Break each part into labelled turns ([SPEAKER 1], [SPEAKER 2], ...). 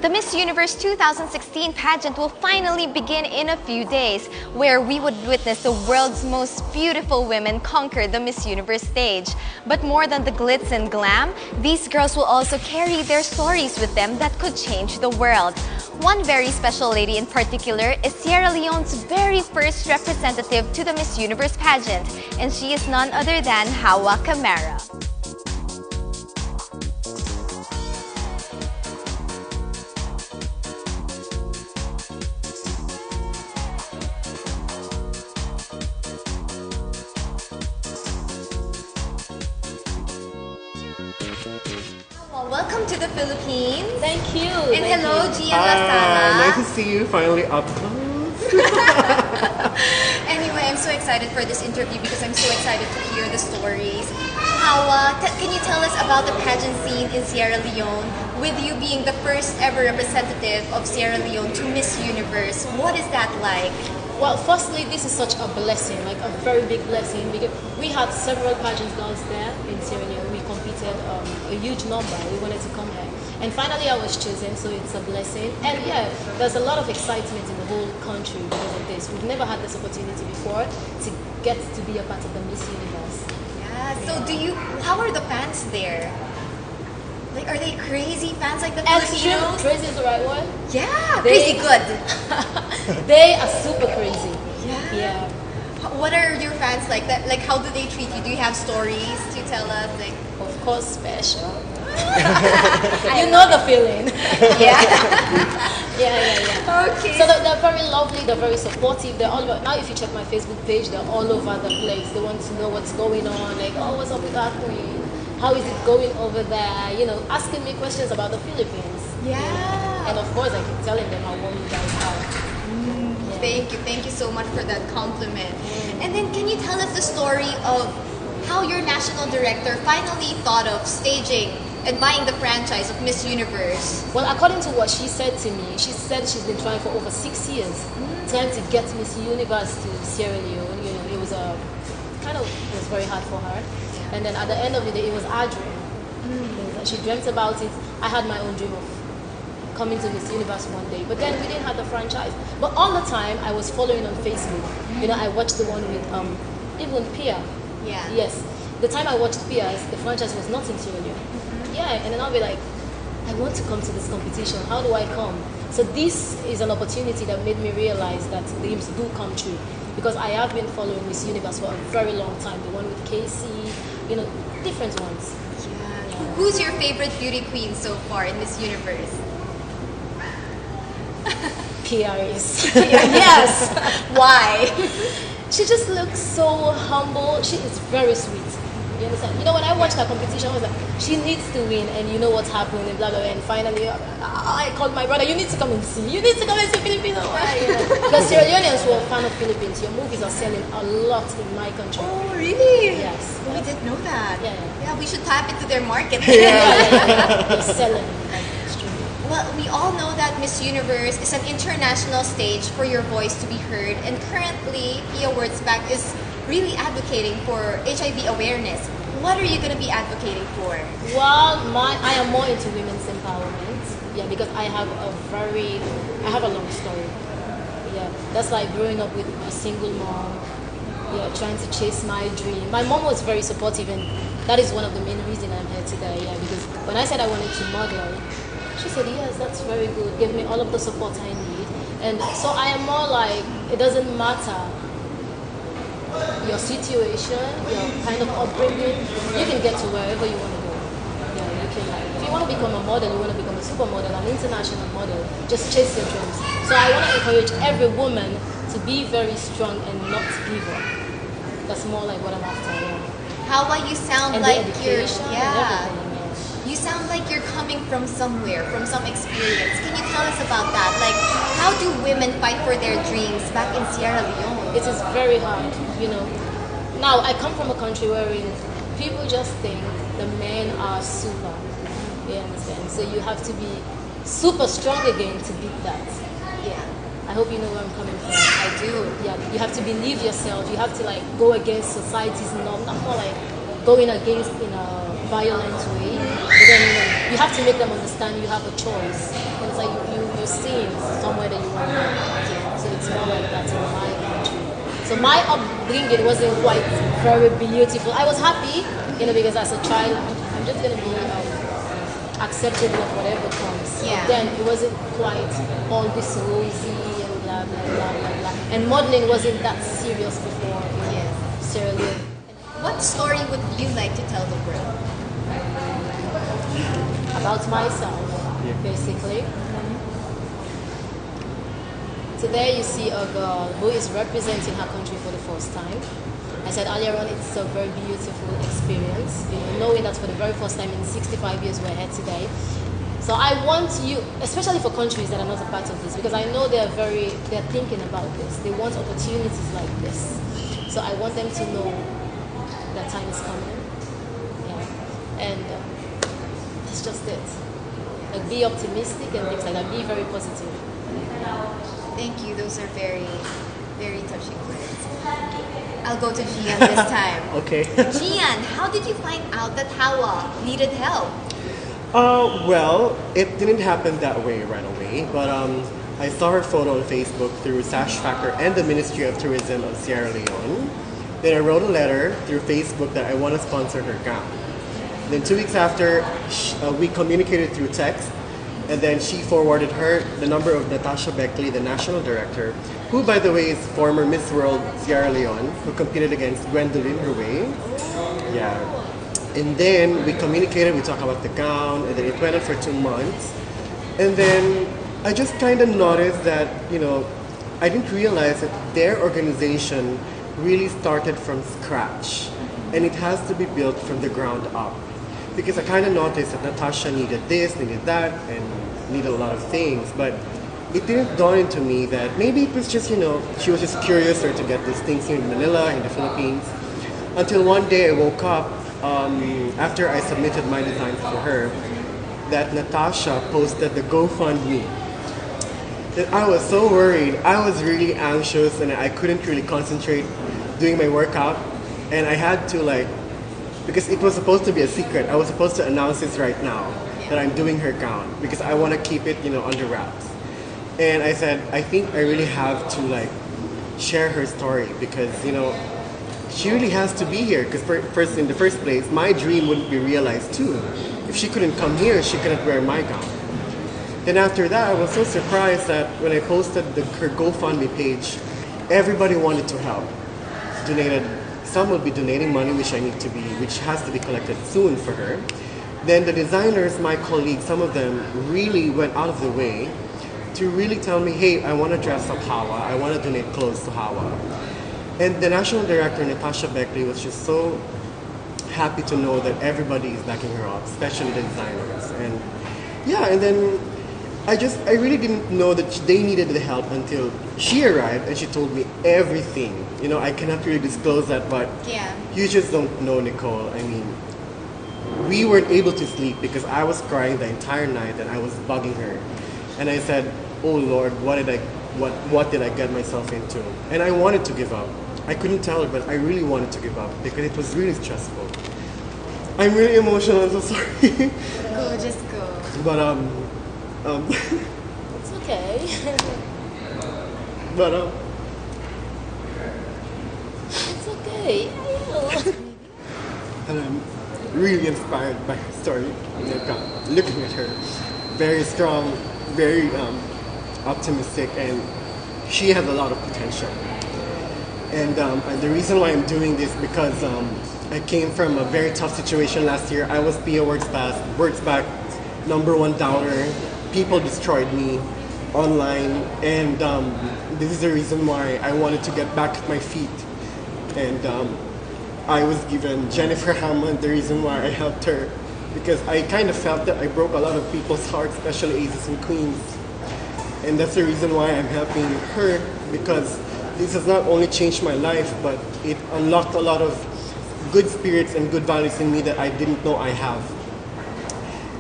[SPEAKER 1] The Miss Universe 2016 pageant will finally begin in a few days, where we would witness the world's most beautiful women conquer the Miss Universe stage. But more than the glitz and glam, these girls will also carry their stories with them that could change the world. One very special lady in particular is Sierra Leone's very first representative to the Miss Universe pageant, and she is none other than Hawa Kamara. Welcome to the Philippines.
[SPEAKER 2] Thank you.
[SPEAKER 1] And hello, Gian Lasala.
[SPEAKER 3] Nice to see you finally up close.
[SPEAKER 1] Anyway, I'm so excited for this interview because I'm so excited to hear the stories. Hawa, can you tell us about the pageant scene in Sierra Leone, with you being the first ever representative of Sierra Leone to Miss Universe? What is that like?
[SPEAKER 2] Well, firstly, this is such a blessing, like a very big blessing, because we had several pageant girls there in Sierra Leone. We competed a huge number. We wanted to come here. And finally I was chosen, so it's a blessing. And yeah, there's a lot of excitement in the whole country because of this. We've never had this opportunity before to get to be a part of the Miss Universe.
[SPEAKER 1] Yeah, so how are the fans there? Like, are they crazy fans like the
[SPEAKER 2] Extreme
[SPEAKER 1] Filipinos?
[SPEAKER 2] crazy is the right word?
[SPEAKER 1] Yeah, crazy good.
[SPEAKER 2] They are super crazy.
[SPEAKER 1] Yeah.
[SPEAKER 2] Yeah.
[SPEAKER 1] What are your fans like? That, like, how do they treat you? Do you have stories to tell us? Like,
[SPEAKER 2] Of course, special. You know the feeling.
[SPEAKER 1] yeah.
[SPEAKER 2] Yeah.
[SPEAKER 1] Okay.
[SPEAKER 2] So they're very lovely, they're very supportive. They're all over. Now if you check my Facebook page, they're all over the place. They want to know what's going on. Like, oh, what's up with that queen? How is it going over there? You know, asking me questions about the Philippines.
[SPEAKER 1] Yeah.
[SPEAKER 2] And of course, I keep telling them how warm you guys are. Yeah.
[SPEAKER 1] Thank you so much for that compliment. And then can you tell us the story of how your national director finally thought of staging and buying the franchise of Miss Universe?
[SPEAKER 2] Well, according to what she said to me, she said she's been trying for over 6 years, trying to get Miss Universe to Sierra Leone. You know, it was it was very hard for her. And then at the end of the day, it was our dream. She dreamt about it. I had my own dream of coming to Miss Universe one day, but then we didn't have the franchise. But all the time, I was following on Facebook. You know, I watched the one with even Pia.
[SPEAKER 1] Yeah.
[SPEAKER 2] Yes. The time I watched Pia's, the franchise was not in Sierra Leone. Yeah, and then I'll be like, I want to come to this competition. How do I come? So this is an opportunity that made me realize that dreams do come true. Because I have been following Miss Universe for a very long time. The one with Casey, you know, different ones.
[SPEAKER 1] Yeah. Who's your favorite beauty queen so far in Miss Universe?
[SPEAKER 2] Pia is.
[SPEAKER 1] Yes. Why?
[SPEAKER 2] She just looks so humble. She is very sweet. You understand? You know, when I watched her competition, I was like, she needs to win, and you know what's happened, and blah, blah, blah. And finally, I called my brother, you need to come and see. You need to come and see Filipinos. Because Sierra Leoneans who are fan of Philippines, your movies are selling a lot in my country.
[SPEAKER 1] Oh, really?
[SPEAKER 2] Yes.
[SPEAKER 1] Oh, I didn't know that.
[SPEAKER 2] Yeah.
[SPEAKER 1] We should tap into their market.
[SPEAKER 2] They're selling like extremely.
[SPEAKER 1] Well, we all know that Miss Universe is an international stage for your voice to be heard, and currently, Pia Wurtzbach is really advocating for HIV awareness. What are you going to be advocating for?
[SPEAKER 2] Well, I am more into women's empowerment. Yeah, because I have a long story. Yeah, that's like growing up with a single mom. Yeah, trying to chase my dream. My mom was very supportive, and that is one of the main reasons I'm here today. Yeah, because when I said I wanted to model, she said, yes, that's very good. Gave me all of the support I need. And so I am more like, it doesn't matter your situation, your kind of upbringing, you can get to wherever you want to go. Yeah, you can. If you want to become a model, you want to become a supermodel, an international model, just chase your dreams. So I want to encourage every woman to be very strong and not give up. That's more like what I'm after. Yeah.
[SPEAKER 1] How about you sound
[SPEAKER 2] And
[SPEAKER 1] like
[SPEAKER 2] the
[SPEAKER 1] you're,
[SPEAKER 2] education and
[SPEAKER 1] yeah.
[SPEAKER 2] everything, yeah.
[SPEAKER 1] You sound like you're coming from somewhere, from some experience. Can you tell us about that? Like, how do women fight for their dreams back in Sierra Leone?
[SPEAKER 2] It is very hard, you know. Now, I come from a country wherein people just think the men are super. You understand? So you have to be super strong again to beat that.
[SPEAKER 1] Yeah.
[SPEAKER 2] I hope you know where I'm coming from.
[SPEAKER 1] I do.
[SPEAKER 2] Yeah, you have to believe yourself. You have to like go against society's norm, not more like going against in a violent way. But then you have to make them understand you have a choice. And it's like you seen somewhere that you want to go. So it's more like that in my country. So my upbringing wasn't quite very beautiful. I was happy, because as a child, I'm just going to be accepted of whatever comes.
[SPEAKER 1] Yeah.
[SPEAKER 2] But then it wasn't quite all this rosy and blah, blah, blah, blah, blah. And modeling wasn't that serious before in Sierra Leone.
[SPEAKER 1] What story would you like to tell the world?
[SPEAKER 2] About myself, basically. So there you see a girl who is representing her country for the first time. I said earlier on, it's a very beautiful experience, knowing that for the very first time in 65 years we're here today. So I want you, especially for countries that are not a part of this, because I know they're thinking about this. They want opportunities like this. So I want them to know that time is coming. Yeah. And that's just it. Like, be optimistic and things like that. Be very positive.
[SPEAKER 1] Thank you. Those are very, very touching words. I'll go to Gian this time.
[SPEAKER 3] Okay.
[SPEAKER 1] Gian, how did you find out that Hawa needed help?
[SPEAKER 3] Well, it didn't happen that way right away, but I saw her photo on Facebook through Sash Factor and the Ministry of Tourism of Sierra Leone. Then I wrote a letter through Facebook that I want to sponsor her gown. Then 2 weeks after, we communicated through text, and then she forwarded her the number of Natasha Beckley, the national director, who, by the way, is former Miss World Sierra Leone, who competed against Gwendolyn Ruey. Yeah. And then we communicated, we talked about the gown, and then it went on for 2 months. And then I just kind of noticed that, I didn't realize that their organization really started from scratch. And it has to be built from the ground up. Because I kind of noticed that Natasha needed this, needed that, and needed a lot of things. But it didn't dawn into me that maybe it was just, she was just curious or to get these things here in Manila, in the Philippines. Until one day I woke up, after I submitted my designs for her, that Natasha posted the GoFundMe. That I was so worried. I was really anxious and I couldn't really concentrate doing my workout. And I had to because it was supposed to be a secret. I was supposed to announce this right now, that I'm doing her gown, because I want to keep it, under wraps. And I said, I think I really have to share her story, because, she really has to be here, because first, in the first place, my dream wouldn't be realized too. If she couldn't come here, she couldn't wear my gown. Then after that, I was so surprised that when I posted her GoFundMe page, everybody wanted to help. Donated. Some will be donating money, which has to be collected soon for her. Then the designers, my colleagues, some of them really went out of the way to really tell me, hey, I want to dress up Hawa. I want to donate clothes to Hawa. And the national director, Natasha Beckley, was just so happy to know that everybody is backing her up, especially the designers. And and then I really didn't know that they needed the help until she arrived and she told me everything. I cannot really disclose that, but you just don't know, Nicole. I mean, we weren't able to sleep because I was crying the entire night and I was bugging her. And I said, oh Lord, what did I get myself into? And I wanted to give up. I couldn't tell her, but I really wanted to give up because it was really stressful. I'm really emotional, I'm so sorry.
[SPEAKER 1] Go, just go.
[SPEAKER 3] But
[SPEAKER 2] It's okay.
[SPEAKER 3] but
[SPEAKER 2] It's okay.
[SPEAKER 3] and I'm really inspired by her story. Looking at her, very strong, very optimistic, and she has a lot of potential. And the reason why I'm doing this because I came from a very tough situation last year. I was PO Works Back #1 doubter. People destroyed me online, and this is the reason why I wanted to get back at my feet. And I was given Jennifer Hammond, the reason why I helped her, because I kind of felt that I broke a lot of people's hearts, especially aces and queens. And that's the reason why I'm helping her, because this has not only changed my life, but it unlocked a lot of good spirits and good values in me that I didn't know I have.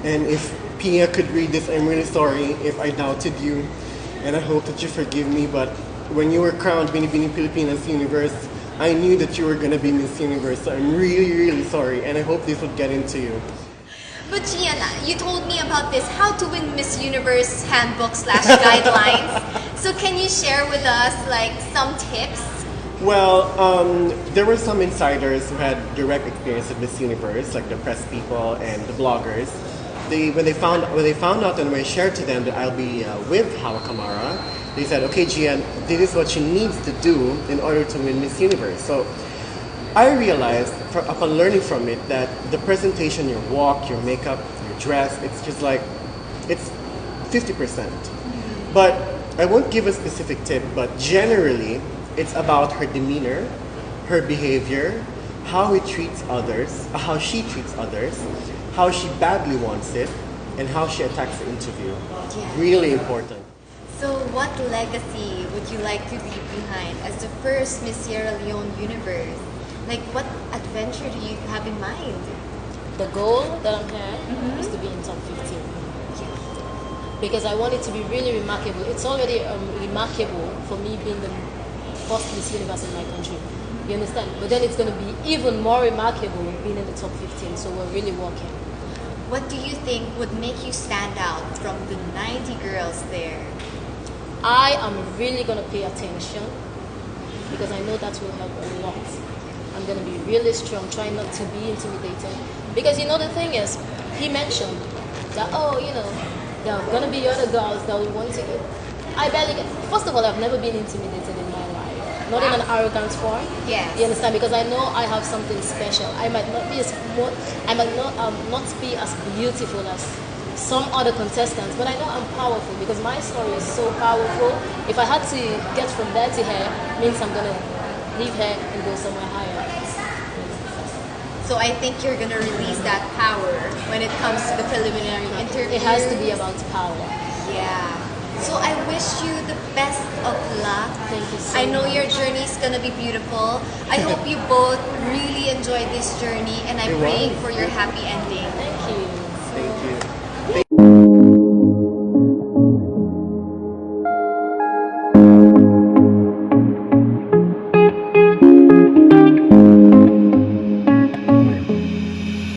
[SPEAKER 3] And if Pia could read this, I'm really sorry if I doubted you, and I hope that you forgive me, but when you were crowned Binibining Pilipinas Universe, I knew that you were going to be Miss Universe, so I'm really, really sorry, and I hope this would get into you.
[SPEAKER 1] But Gian, you told me about this How to Win Miss Universe handbook / guidelines. So can you share with us like some tips?
[SPEAKER 3] Well, there were some insiders who had direct experience with Miss Universe, like the press people and the bloggers. When they found out and when I shared to them that I'll be with Hawa Kamara, they said, "Okay, Gian, this is what she needs to do in order to win Miss Universe." So I realized, upon learning from it, that the presentation, your walk, your makeup, your dress, it's just like, it's 50%. But I won't give a specific tip, but generally, it's about her demeanor, her behavior, how she treats others, how she badly wants it, and how she attacks the interview.
[SPEAKER 1] Yeah.
[SPEAKER 3] Really important.
[SPEAKER 1] So what legacy would you like to leave behind as the first Miss Sierra Leone Universe? Like, what adventure do you have in mind?
[SPEAKER 2] The goal that I'm here is to be in top 15. Because I want it to be really remarkable. It's already remarkable for me being the first Miss Universe in my country. You understand? But then it's going to be even more remarkable being in the top 15. So we're really working.
[SPEAKER 1] What do you think would make you stand out from the 90 girls there?
[SPEAKER 2] I am really going to pay attention because I know that will help a lot. I'm going to be really strong, trying not to be intimidated. Because you know the thing is, he mentioned that, there are going to be other girls that will want to get. First of all, I've never been intimidated in my life. Not in an arrogant form.
[SPEAKER 1] Yes.
[SPEAKER 2] You understand? Because I know I have something special. I might not be not be as beautiful as some other contestants, but I know I'm powerful because my story is so powerful. If I had to get from there to here, means I'm gonna leave here and go somewhere higher.
[SPEAKER 1] So I think you're gonna release that power when it comes to the preliminary interview.
[SPEAKER 2] It has to be about power.
[SPEAKER 1] Yeah. So I wish you the best of luck.
[SPEAKER 2] Thank you so
[SPEAKER 1] I know
[SPEAKER 2] much.
[SPEAKER 1] your journey is gonna be beautiful. I hope you both really enjoy this journey, and I'm
[SPEAKER 3] It
[SPEAKER 1] praying
[SPEAKER 3] was.
[SPEAKER 1] for your happy ending.
[SPEAKER 2] Thank you.